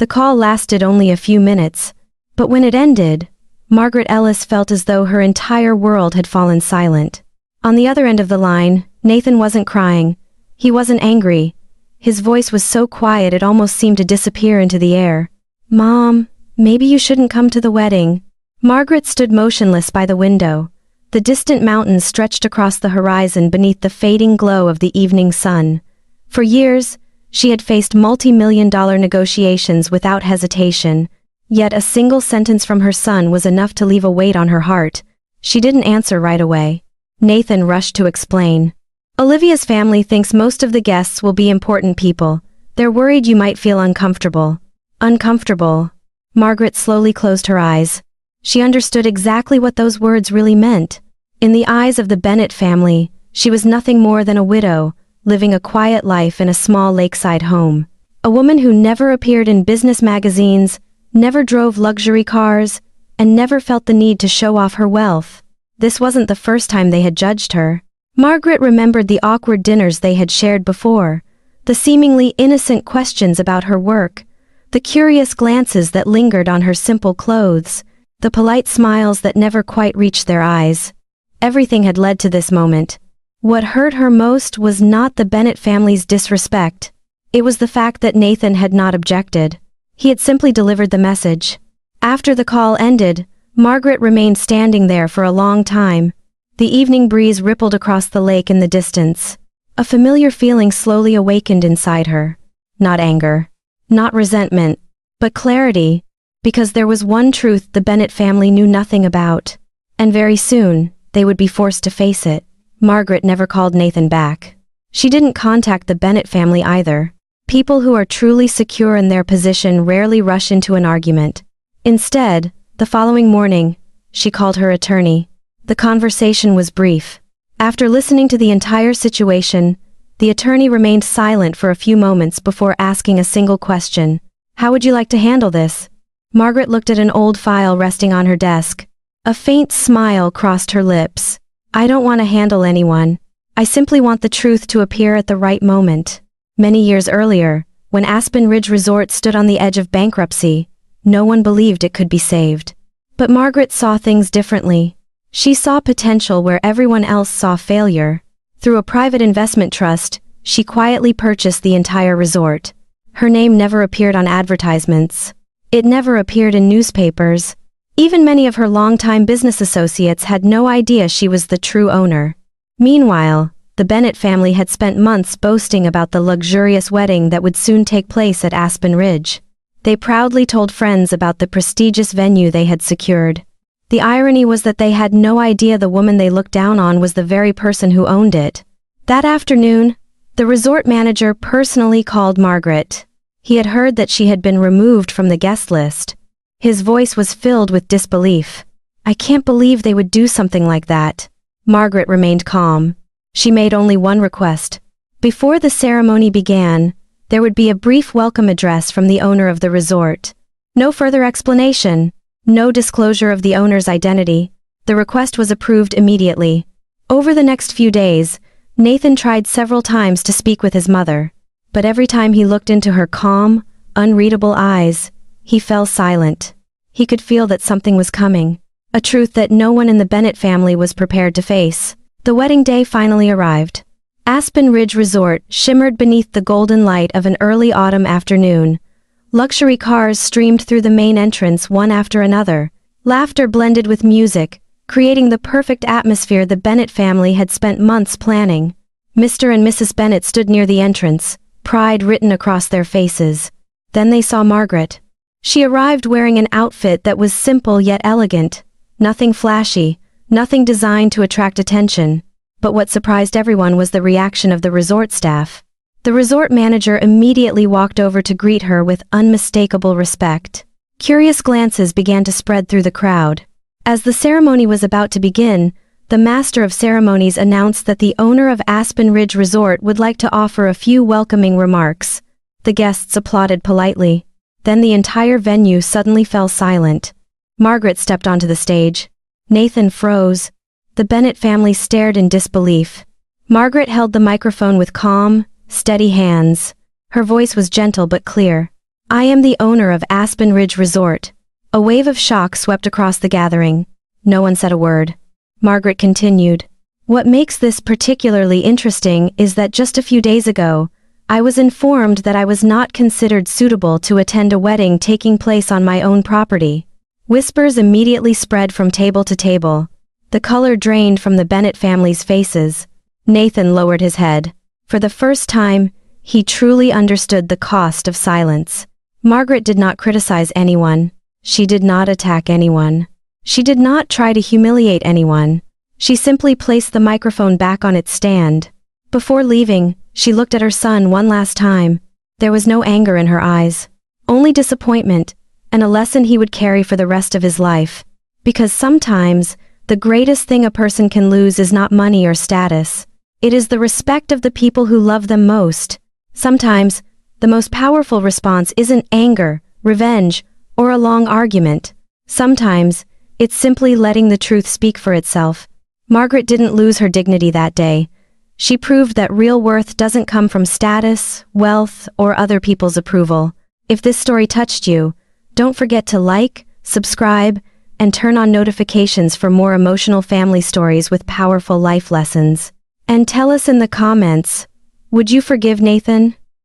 The call lasted only a few minutes, but when it ended, Margaret Ellis felt as though her entire world had fallen silent. On the other end of the line, Nathan wasn't crying. He wasn't angry. His voice was so quiet it almost seemed to disappear into the air. "Mom, maybe you shouldn't come to the wedding." Margaret stood motionless by the window. The distant mountains stretched across the horizon beneath the fading glow of the evening sun. For years, she had faced multi-million-dollar negotiations without hesitation, yet a single sentence from her son was enough to leave a weight on her heart. She didn't answer right away. Nathan rushed to explain. "Olivia's family thinks most of the guests will be important people. They're worried you might feel uncomfortable." Uncomfortable. Margaret slowly closed her eyes. She understood exactly what those words really meant. In the eyes of the Bennett family, she was nothing more than a widow, living a quiet life in a small lakeside home. A woman who never appeared in business magazines, never drove luxury cars, and never felt the need to show off her wealth. This wasn't the first time they had judged her. Margaret remembered the awkward dinners they had shared before, the seemingly innocent questions about her work, the curious glances that lingered on her simple clothes, the polite smiles that never quite reached their eyes. Everything had led to this moment. What hurt her most was not the Bennett family's disrespect. It was the fact that Nathan had not objected. He had simply delivered the message. After the call ended, Margaret remained standing there for a long time. The evening breeze rippled across the lake in the distance. A familiar feeling slowly awakened inside her. Not anger, not resentment, but clarity, because there was one truth the Bennett family knew nothing about. And very soon, they would be forced to face it. Margaret never called Nathan back. She didn't contact the Bennett family either. People who are truly secure in their position rarely rush into an argument. Instead, the following morning, she called her attorney. The conversation was brief. After listening to the entire situation, the attorney remained silent for a few moments before asking a single question. "How would you like to handle this?" Margaret looked at an old file resting on her desk. A faint smile crossed her lips. "I don't want to handle anyone. I simply want the truth to appear at the right moment." Many years earlier, when Aspen Ridge Resort stood on the edge of bankruptcy, no one believed it could be saved. But Margaret saw things differently. She saw potential where everyone else saw failure. Through a private investment trust, she quietly purchased the entire resort. Her name never appeared on advertisements. It never appeared in newspapers. Even many of her longtime business associates had no idea she was the true owner. Meanwhile, the Bennett family had spent months boasting about the luxurious wedding that would soon take place at Aspen Ridge. They proudly told friends about the prestigious venue they had secured. The irony was that they had no idea the woman they looked down on was the very person who owned it. That afternoon, the resort manager personally called Margaret. He had heard that she had been removed from the guest list. His voice was filled with disbelief. "I can't believe they would do something like that." Margaret remained calm. She made only one request. Before the ceremony began, there would be a brief welcome address from the owner of the resort. No further explanation, no disclosure of the owner's identity. The request was approved immediately. Over the next few days, Nathan tried several times to speak with his mother, but every time he looked into her calm, unreadable eyes, he fell silent. He could feel that something was coming, a truth that no one in the Bennett family was prepared to face. The wedding day finally arrived. Aspen Ridge Resort shimmered beneath the golden light of an early autumn afternoon. Luxury cars streamed through the main entrance one after another. Laughter blended with music, creating the perfect atmosphere the Bennett family had spent months planning. Mr. and Mrs. Bennett stood near the entrance, pride written across their faces. Then they saw Margaret. She arrived wearing an outfit that was simple yet elegant. Nothing flashy, nothing designed to attract attention. But what surprised everyone was the reaction of the resort staff. The resort manager immediately walked over to greet her with unmistakable respect. Curious glances began to spread through the crowd. As the ceremony was about to begin, the master of ceremonies announced that the owner of Aspen Ridge Resort would like to offer a few welcoming remarks. The guests applauded politely. Then the entire venue suddenly fell silent. Margaret stepped onto the stage. Nathan froze. The Bennett family stared in disbelief. Margaret held the microphone with calm, steady hands. Her voice was gentle but clear. I am the owner of Aspen Ridge Resort. A wave of shock swept across the gathering. No one said a word. Margaret continued. What makes this particularly interesting is that just a few days ago, I was informed that I was not considered suitable to attend a wedding taking place on my own property. Whispers immediately spread from table to table. The color drained from the Bennett family's faces. Nathan lowered his head. For the first time, he truly understood the cost of silence. Margaret did not criticize anyone. She did not attack anyone. She did not try to humiliate anyone. She simply placed the microphone back on its stand. Before leaving, she looked at her son one last time. There was no anger in her eyes. Only disappointment, and a lesson he would carry for the rest of his life. Because sometimes, the greatest thing a person can lose is not money or status. It is the respect of the people who love them most. Sometimes, the most powerful response isn't anger, revenge, or a long argument. Sometimes, it's simply letting the truth speak for itself. Margaret didn't lose her dignity that day. She proved that real worth doesn't come from status, wealth, or other people's approval. If this story touched you, don't forget to like, subscribe, and turn on notifications for more emotional family stories with powerful life lessons. And tell us in the comments, would you forgive Nathan?